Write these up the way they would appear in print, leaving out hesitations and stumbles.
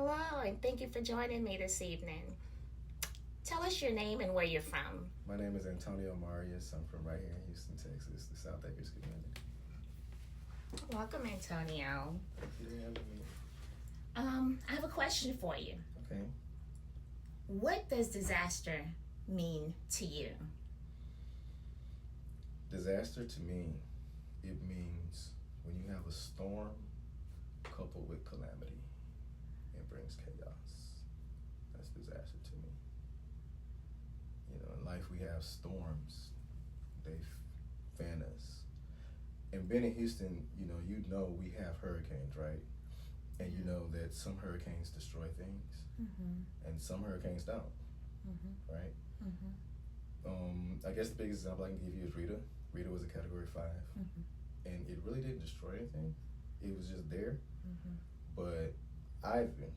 Hello, and thank you for joining me this evening. Tell us your name and where you're from. My name is Antonio Marius. I'm from right here in Houston, Texas, the South Acres community. Welcome, Antonio. Thank you for having me. I have a question for you. Okay. What does disaster mean to you? Disaster to me, it means when you have a storm coupled with calamity, it brings chaos. That's disaster to me. You know, in life we have storms. They fan us. And being in Houston, you know we have hurricanes, right? And you know that some hurricanes destroy things, and some hurricanes don't, right? I guess the biggest example I can give you is Rita. Rita was a Category 5, and it really didn't destroy anything. It was just there. But Ivan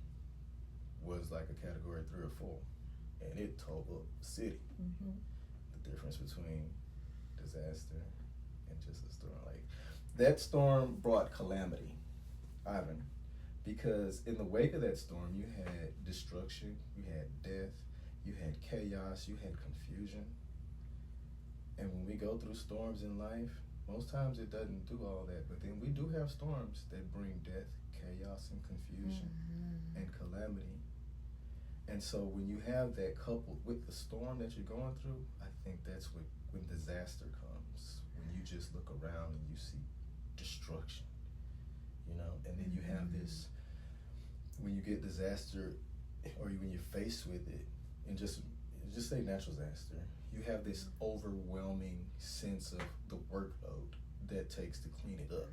was like a Category 3 or 4, and it tore up the city. The difference between disaster and just a storm. Like, that storm brought calamity, Ivan, because in the wake of that storm, you had destruction, you had death, you had chaos, you had confusion. And when we go through storms in life, most times it doesn't do all that, but then we do have storms that bring death, chaos, and confusion and calamity. And so when you have that coupled with the storm that you're going through, I think that's when disaster comes, when you just look around and you see destruction, you know, and then you have this, when you get disaster, or when you're faced with it, and just say natural disaster, you have this overwhelming sense of the workload that takes to clean it up.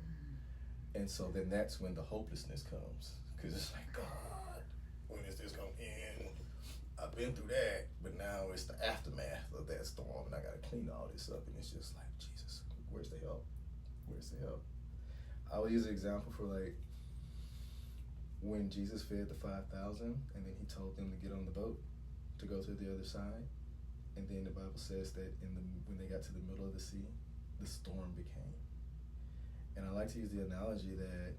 And so then that's when the hopelessness comes, because it's like, God, when is this going to end? I've been through that, but now it's the aftermath of that storm, and I got to clean all this up, and it's just like, Jesus, where's the help? Where's the help? I will use an example for, like, when Jesus fed the 5,000, and then he told them to get on the boat to go to the other side. And then the Bible says that when they got to the middle of the sea, the storm became. And I like to use the analogy that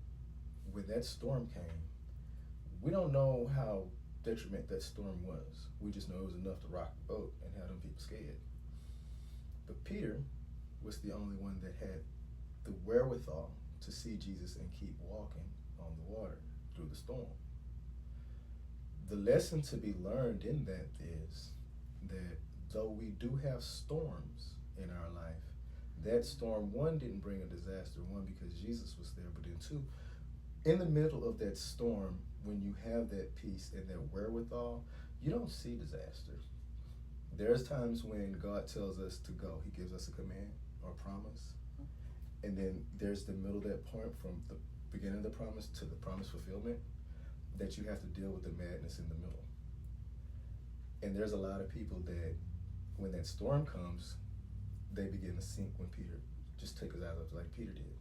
when that storm came, we don't know how detriment that storm was. We just know it was enough to rock the boat and have them people scared. But Peter was the only one that had the wherewithal to see Jesus and keep walking on the water through the storm. The lesson to be learned in that is that though we do have storms in our life, that storm, one, didn't bring a disaster, one, because Jesus was there, but then two, in the middle of that storm, when you have that peace and that wherewithal, you don't see disaster. There's times when God tells us to go. He gives us a command or promise, and then there's the middle of that point from the beginning of the promise to the promise fulfillment, that you have to deal with the madness in the middle. And there's a lot of people that when that storm comes, they begin to sink when Peter just took his eyes up like Peter did.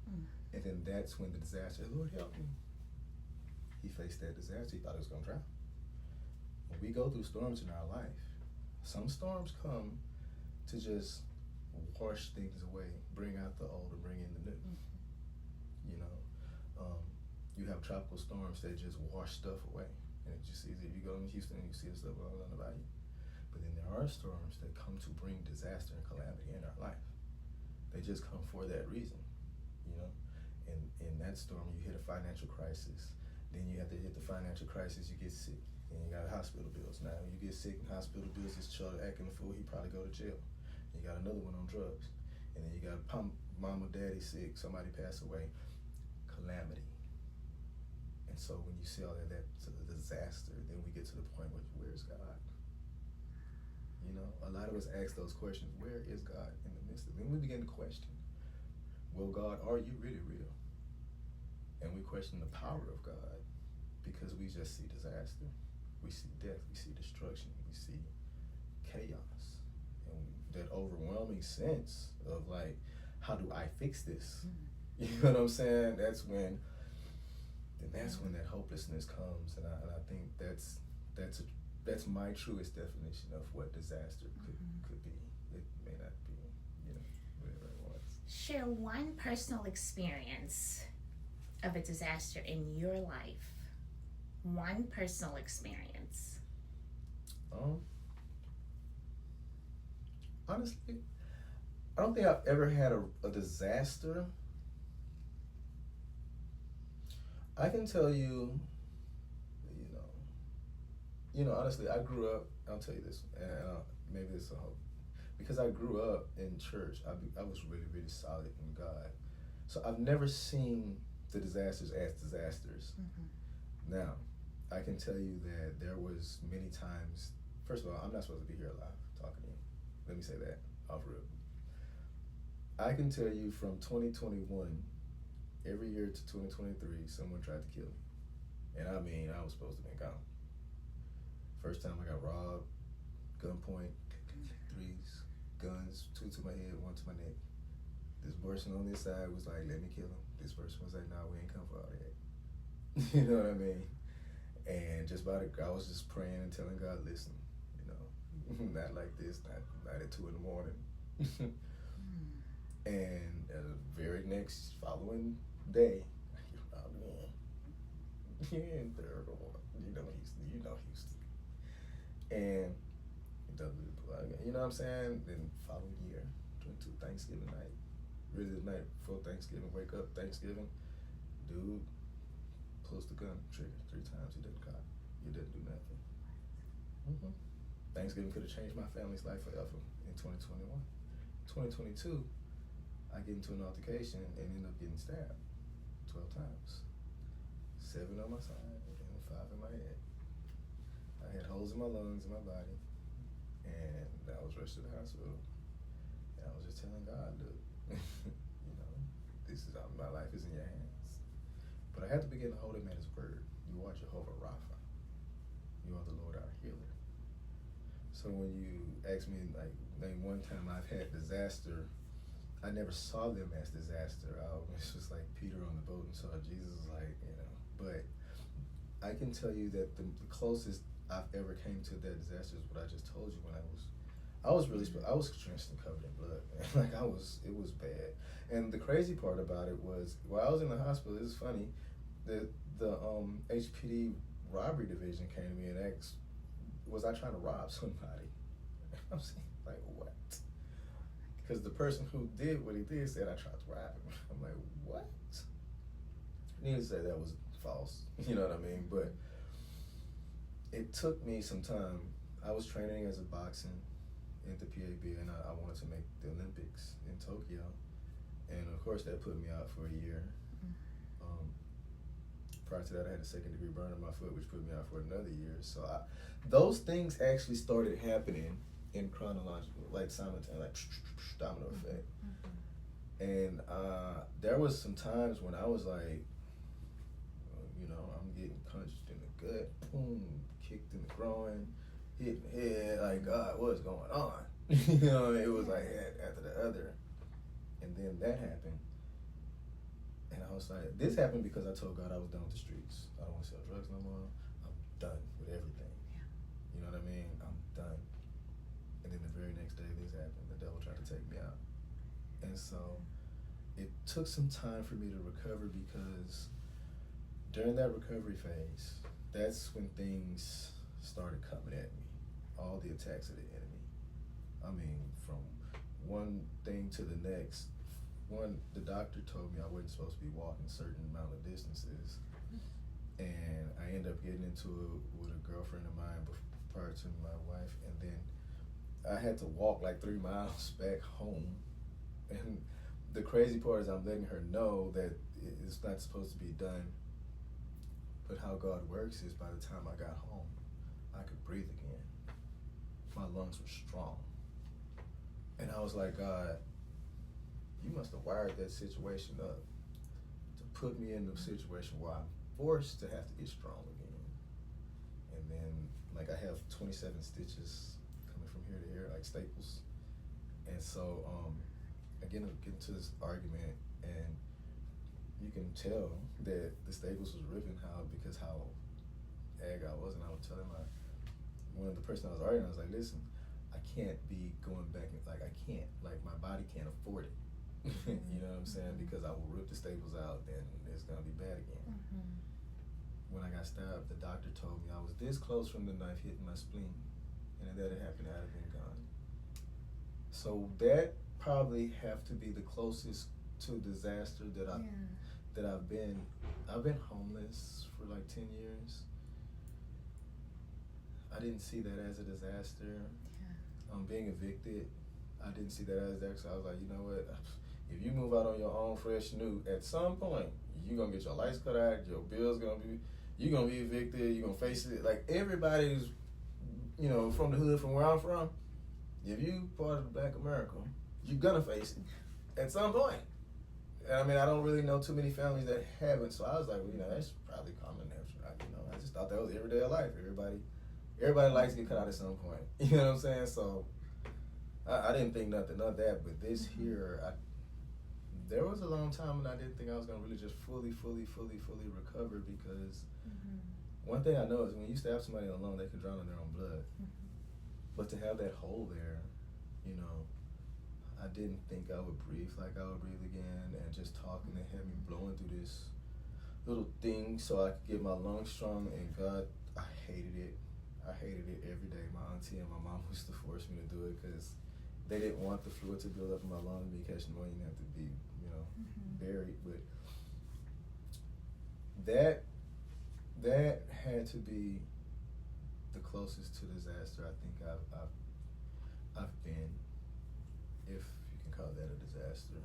And then that's when the disaster, Lord help me. He faced that disaster. He thought he was going to drown. When we go through storms in our life, some storms come to just wash things away, bring out the old and bring in the new. You know, you have tropical storms that just wash stuff away. And it's just easy. You go in Houston and you see the stuff all on the bayou. But then there are storms that come to bring disaster and calamity in our life. They just come for that reason, you know? And in that storm, you hit a financial crisis. Then you have to hit the financial crisis, you get sick. Then you got hospital bills. Now, you get sick and hospital bills, this child acting a fool, he probably go to jail. You got another one on drugs. And then you got mom or daddy sick, somebody pass away. Calamity. And so when you see all of that, it's a disaster, then we get to the point where, where's God? You know, a lot of us ask those questions, where is God in the midst of it? Then we begin to question, well, God, are you really real? And we question the power of God because we just see disaster. We see death, we see destruction, we see chaos. And that overwhelming sense of like, how do I fix this? You know what I'm saying? That's when that hopelessness comes, and I think that's my truest definition of what disaster could be. It may not be, you know, whatever it was. Share one personal experience of a disaster in your life one personal experience. Um, Honestly, I don't think I've ever had a disaster. I can tell you, you know, honestly, I grew up. I'll tell you this, and maybe this will help. Because I grew up in church, I was really, really solid in God. So I've never seen the disasters as disasters. Mm-hmm. Now, I can tell you that there was many times. First of all, I'm not supposed to be here alive talking to you. Let me say that off rip. I can tell you from 2021, every year to 2023, someone tried to kill me, and I mean, I was supposed to be gone. First time I got robbed, gunpoint, threes, guns, two to my head, one to my neck. This person on this side was like, let me kill him. This person was like, nah, we ain't come for all that. You know what I mean? And just about it, I was just praying and telling God, listen, not like this, not at 2 a.m. And the very next following day, oh man, you're in third or what? Houston. And you know what I'm saying? Then following year, 22 Thanksgiving night, really the night before Thanksgiving, wake up Thanksgiving, dude pulls the gun trigger 3 times. He didn't cock. He didn't do nothing. Mm-hmm. Thanksgiving could have changed my family's life forever in 2021. 2022, I get into an altercation and end up getting stabbed 12 times. 7 on my side and 5 in my head. I had holes in my lungs and my body, and I was rushed to the hospital. And I was just telling God, look, this is my life is in your hands. But I had to begin to hold him at his word. You are Jehovah Rapha. You are the Lord our healer. So when you ask me, like, name one time I've had disaster, I never saw them as disaster. It's just like Peter on the boat and saw Jesus, But I can tell you that the closest I've ever came to that disaster is what I just told you. When I was drenched and covered in blood. It was bad. And the crazy part about it was, while I was in the hospital, it's funny, the HPD robbery division came to me and asked, was I trying to rob somebody? I'm saying, like, what? Because the person who did what he did said I tried to rob him. I'm like, what? Needless to say, that was false. You know what I mean? But it took me some time. I was training as a boxing at the PAB, and I wanted to make the Olympics in Tokyo. And of course, that put me out for a year. Prior to that, I had a 2nd-degree burn on my foot, which put me out for another year. So those things actually started happening in chronological, like simultaneous, like domino effect. And there was some times when I was like, I'm getting punched in the gut, boom, kicked in the groin, hit in the head, like, God, what's going on? It was like after the other. And then that happened. And I was like, this happened because I told God I was done with the streets. I don't want to sell drugs no more. I'm done with everything. Yeah. You know what I mean? I'm done. And then the very next day, this happened. The devil tried to take me out. And so it took some time for me to recover, because during that recovery phase, that's when things started coming at me. All the attacks of the enemy. I mean, from one thing to the next. The doctor told me I wasn't supposed to be walking certain amount of distances, and I ended up getting into it with a girlfriend of mine prior to my wife, and then I had to walk like 3 miles back home. And the crazy part is I'm letting her know that it's not supposed to be done, but how God works is by the time I got home, I could breathe again. My lungs were strong, and I was like, God, you must have wired that situation up to put me in a situation where I'm forced to have to get strong again. And then, like, I have 27 stitches coming from here to here, like staples. And so, I get into this argument, and you can tell that the staples was ripping because how ag I was. And I was telling the person I was arguing, I was like, listen, I can't be going back, I can't, my body can't afford it. You know what I'm saying? Because I will rip the staples out and it's gonna be bad again. when I got stabbed, the doctor told me I was this close from the knife hitting my spleen, and if that had happened, I'd have been gone. So that probably have to be the closest to disaster that I've been. I've been homeless for like 10 years. I didn't see that as a disaster. Being evicted, I didn't see that as that. So I was like, you know what? If you move out on your own, fresh, new, at some point you're gonna get your lights cut out. Your bills you're gonna be evicted. You're gonna face it. Like everybody's, from the hood, from where I'm from. If you part of the Black America, you're gonna face it at some point. And I mean, I don't really know too many families that haven't. So I was like, well, that's probably common nature. I just thought that was everyday life. Everybody likes to get cut out at some point. You know what I'm saying? So I didn't think nothing of that. But this here, there was a long time when I didn't think I was gonna really just fully recover, because one thing I know is when you stab somebody alone, they can drown in their own blood. But to have that hole there, I didn't think I would breathe like I would breathe again, and just talking, they had me blowing through this little thing so I could get my lungs strong. And God, I hated it. I hated it every day. My auntie and my mom used to force me to do it because they didn't want the fluid to build up in my lungs and me catch pneumonia and have to be, buried. But that had to be the closest to disaster I think I've been, if you can call that a disaster.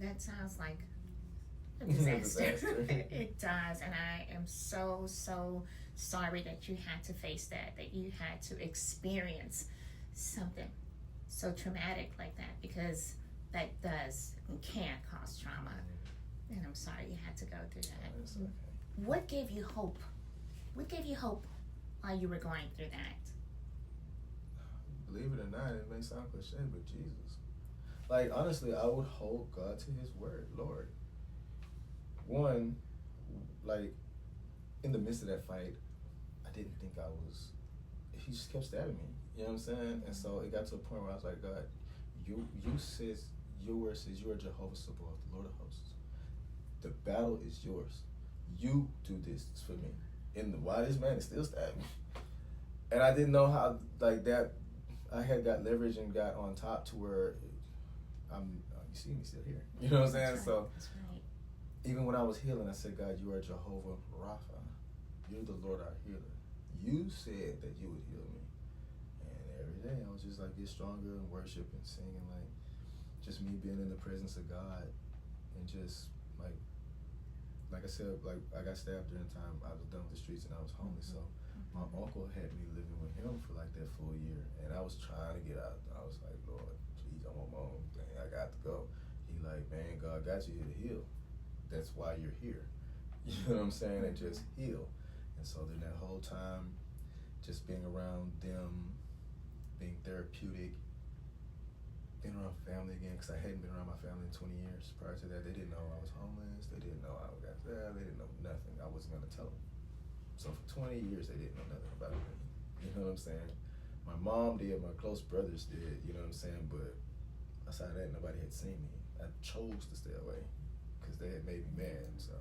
That sounds like a disaster. It does, and I am so sorry that you had to face that you had to experience something so traumatic like that, because that does and can cause trauma. And I'm sorry you had to go through that. That's okay. What gave you hope? What gave you hope while you were going through that? Believe it or not, it may sound cliche, but Jesus. Like, honestly, I would hold God to his word. Lord, one, like, in the midst of that fight, I didn't think I was, he just kept stabbing me. You know what I'm saying? And so it got to a point where I was like, God, you says, your word says you are Jehovah Sabaoth, the Lord of hosts. The battle is yours. You do this for me. And why this man is still stabbing me? And I didn't know how, like, that, I had got leverage and got on top to where you see me still here. You know what I'm saying? That's right. So That's right. even when I was healing, I said, God, you are Jehovah Rapha. You're the Lord our healer. You said that you would heal me. And every day I was just like get stronger and worship and sing, and like just me being in the presence of God, and just like I said, like I got stabbed during the time I was done with the streets and I was homeless. So my uncle had me living with him for like that full year, and I was trying to get out. I was like, Lord, please, I'm on my own thing. I got to go. He like, man, God got you here to heal. That's why you're here. You know what I'm saying? And just heal. And so then that whole time, just being around them, being therapeutic, being around family again, because I hadn't been around my family in 20 years. Prior to that, they didn't know I was homeless. They didn't know I got there. They didn't know nothing. I wasn't going to tell them. So for 20 years, they didn't know nothing about me. You know what I'm saying? My mom did, my close brothers did, you know what I'm saying? But aside of that, nobody had seen me. I chose to stay away because they had made me mad. So,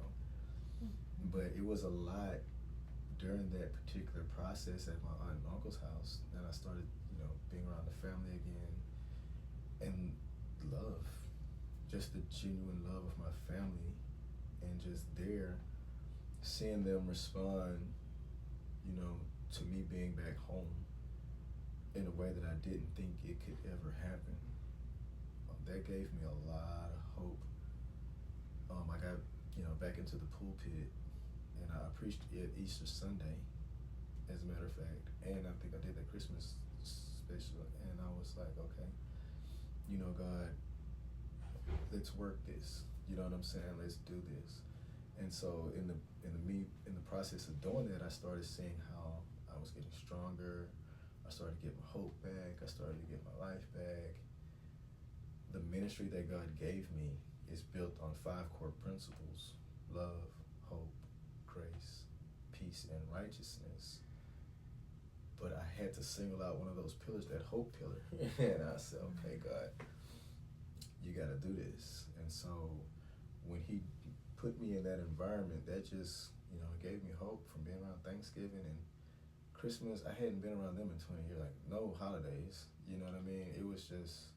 but it was a lot during that particular process at my aunt and uncle's house. Then I started, being around the family again, and love, just the genuine love of my family, and just there, seeing them respond, to me being back home in a way that I didn't think it could ever happen. That gave me a lot of hope. I got, back into the pulpit, and I preached at Easter Sunday, as a matter of fact, and I think I did that Christmas special, and I was like, okay, God, let's work this. You know what I'm saying? Let's do this. And so in the process of doing that, I started seeing how I was getting stronger. I started to get my hope back. I started to get my life back. The ministry that God gave me is built on 5 core principles: love, hope, grace, peace, and righteousness. But I had to single out one of those pillars, that hope pillar. And I said, okay, God, you got to do this. And so when he put me in that environment, that just You know, it gave me hope from being around Thanksgiving and Christmas. I hadn't been around them in 20 years, like no holidays. You know what I mean? It was just,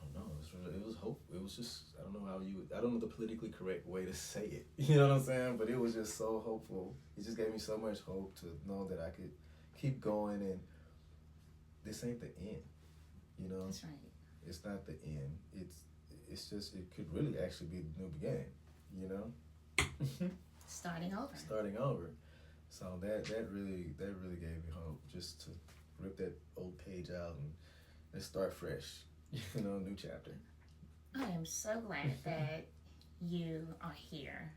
I don't know. It was hope. It was just, I don't know I don't know the politically correct way to say it. You know what I'm saying? But it was just so hopeful. It just gave me so much hope to know that I could keep going, and this ain't the end. You know? That's right. It's not the end. It's just, it could really actually be the new beginning. You know? Starting over. Starting over. So that really gave me hope, just to rip that old page out and start fresh. You know, new chapter. I am so glad that you are here.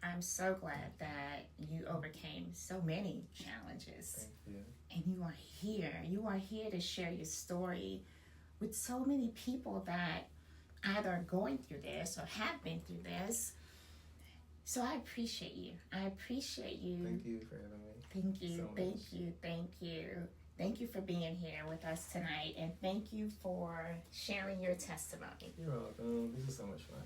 I'm so glad that you overcame so many challenges. Thank you. And you are here. You are here to share your story with so many people that either are going through this or have been through this. So I appreciate you. I appreciate you. Thank you for having me. Thank you. So Thank much. you. Thank you. Thank you for being here with us tonight, and thank you for sharing your testimony. You're welcome. This is so much fun.